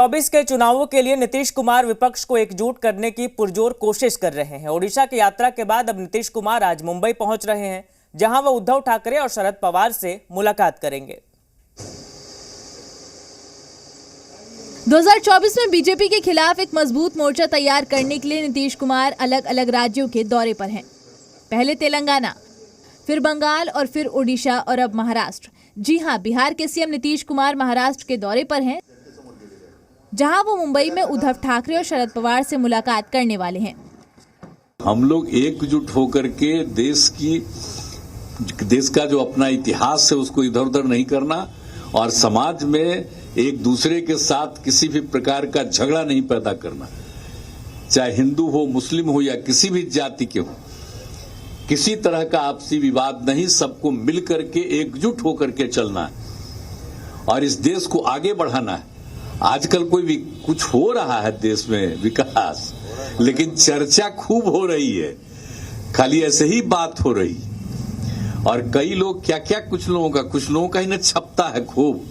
24 के चुनावों के लिए नीतीश कुमार विपक्ष को एकजुट करने की पुरजोर कोशिश कर रहे हैं। ओडिशा की यात्रा के बाद अब नीतीश कुमार आज मुंबई पहुंच रहे हैं, जहां वह उद्धव ठाकरे और शरद पवार से मुलाकात करेंगे। 2024 में बीजेपी के खिलाफ एक मजबूत मोर्चा तैयार करने के लिए नीतीश कुमार अलग अलग राज्यों के दौरे पर हैं। पहले तेलंगाना, फिर बंगाल और फिर ओडिशा और अब महाराष्ट्र। जी हां, बिहार के सीएम नीतीश कुमार महाराष्ट्र के दौरे पर हैं, जहां वो मुंबई में उद्धव ठाकरे और शरद पवार से मुलाकात करने वाले हैं। हम लोग एकजुट होकर के देश का जो अपना इतिहास है उसको इधर उधर नहीं करना और समाज में एक दूसरे के साथ किसी भी प्रकार का झगड़ा नहीं पैदा करना, चाहे हिंदू हो, मुस्लिम हो या किसी भी जाति के हो, किसी तरह का आपसी विवाद नहीं, सबको मिलकर के एकजुट होकर के चलना है और इस देश को आगे बढ़ाना है। आजकल कोई भी कुछ हो रहा है देश में विकास, लेकिन चर्चा खूब हो रही है, खाली ऐसे ही बात हो रही और कई लोग क्या कुछ लोगों का ही न छपता है खूब।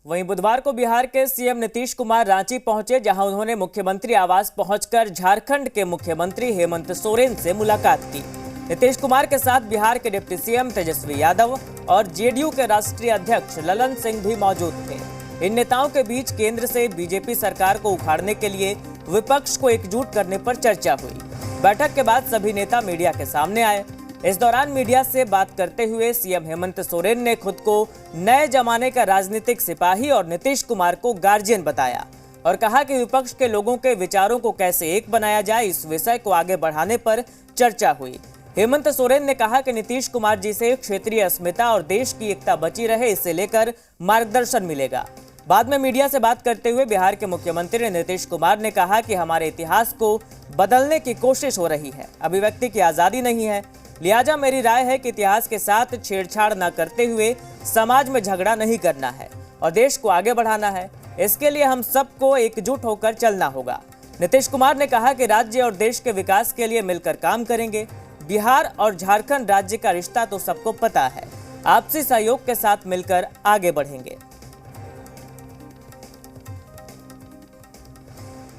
वहीं बुधवार को बिहार के सीएम नीतीश कुमार रांची पहुंचे, जहां उन्होंने मुख्यमंत्री आवास पहुंचकर झारखंड के मुख्यमंत्री हेमंत सोरेन से मुलाकात की। नीतीश कुमार के साथ बिहार के डिप्टी सीएम तेजस्वी यादव और जेडीयू के राष्ट्रीय अध्यक्ष ललन सिंह भी मौजूद थे। इन नेताओं के बीच केंद्र से बीजेपी सरकार को उखाड़ने के लिए विपक्ष को एकजुट करने पर चर्चा हुई। बैठक के बाद सभी नेता मीडिया के सामने आए। इस दौरान मीडिया से बात करते हुए सीएम हेमंत सोरेन ने खुद को नए जमाने का राजनीतिक सिपाही और नीतीश कुमार को गार्जियन बताया और कहा कि विपक्ष के लोगों के विचारों को कैसे एक बनाया जाए, इस विषय को आगे बढ़ाने पर चर्चा हुई। हेमंत सोरेन ने कहा कि नीतीश कुमार जी से क्षेत्रीय अस्मिता और देश की एकता बची रहे, इसे लेकर मार्गदर्शन मिलेगा। बाद में मीडिया से बात करते हुए बिहार के मुख्यमंत्री नीतीश कुमार ने कहा कि हमारे इतिहास को बदलने की कोशिश हो रही है, अभिव्यक्ति की आजादी नहीं है, लिहाजा मेरी राय है कि इतिहास के साथ छेड़छाड़ न करते हुए समाज में झगड़ा नहीं करना है और देश को आगे बढ़ाना है। इसके लिए हम सबको एकजुट होकर चलना होगा। नीतीश कुमार ने कहा कि राज्य और देश के विकास के लिए मिलकर काम करेंगे। बिहार और झारखंड राज्य का रिश्ता तो सबको पता है, आपसी सहयोग के साथ मिलकर आगे बढ़ेंगे।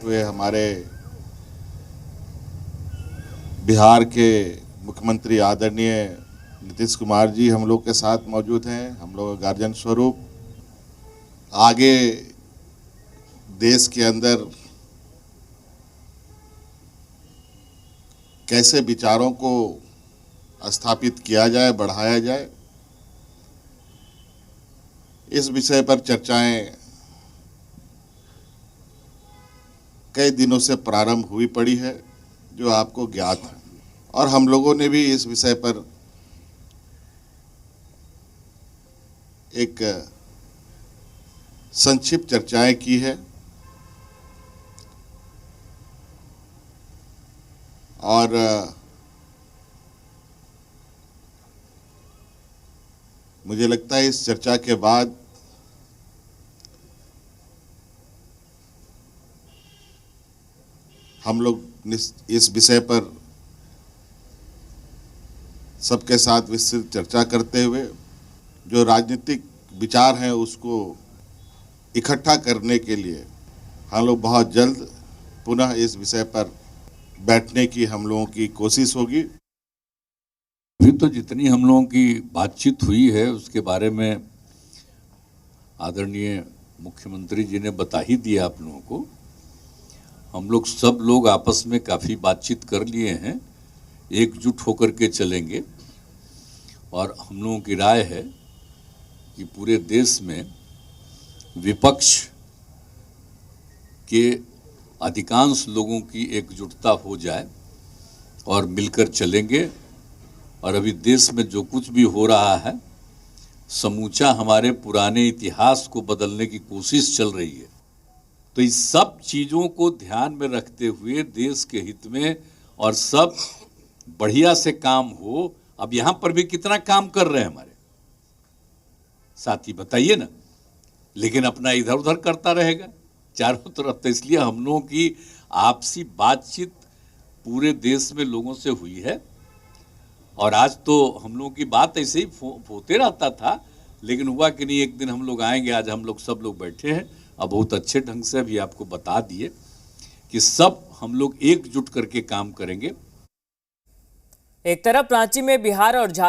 वे हमारे बिहार के मुख्यमंत्री आदरणीय नीतीश कुमार जी हम लोग के साथ मौजूद हैं। हम लोग गार्जियन स्वरूप आगे देश के अंदर कैसे विचारों को स्थापित किया जाए, बढ़ाया जाए, इस विषय पर चर्चाएं कई दिनों से प्रारंभ हुई पड़ी है, जो आपको ज्ञात है, और हम लोगों ने भी इस विषय पर एक संक्षिप्त चर्चाएं की है और मुझे लगता है इस चर्चा के बाद हम लोग इस विषय पर सबके साथ विस्तृत चर्चा करते हुए जो राजनीतिक विचार हैं उसको इकट्ठा करने के लिए हम लोग बहुत जल्द पुनः इस विषय पर बैठने की हम लोगों की कोशिश होगी। अभी तो जितनी हम लोगों की बातचीत हुई है उसके बारे में आदरणीय मुख्यमंत्री जी ने बता ही दिया आप लोगों को। हम लोग सब लोग आपस में काफ़ी बातचीत कर लिए हैं, एकजुट होकर के चलेंगे और हम लोगों की राय है कि पूरे देश में विपक्ष के अधिकांश लोगों की एकजुटता हो जाए और मिलकर चलेंगे और अभी देश में जो कुछ भी हो रहा है समूचा हमारे पुराने इतिहास को बदलने की कोशिश चल रही है। तो इस सब चीज़ों को ध्यान में रखते हुए देश के हित में और सब बढ़िया से काम हो। अब यहाँ पर भी कितना काम कर रहे हैं हमारे साथी, बताइए ना, लेकिन अपना इधर उधर करता रहेगा चारों तरफ। तो इसलिए हम लोगों की आपसी बातचीत पूरे देश में लोगों से हुई है और आज तो हम लोगों की बात ऐसे ही होते रहता था, लेकिन हुआ कि नहीं एक दिन हम लोग आएंगे। आज हम लोग सब लोग बैठे हैं, और बहुत अच्छे ढंग से अभी आपको बता दिए कि सब हम लोग एकजुट करके काम करेंगे। एक तरफ रांची में बिहार और झारखंड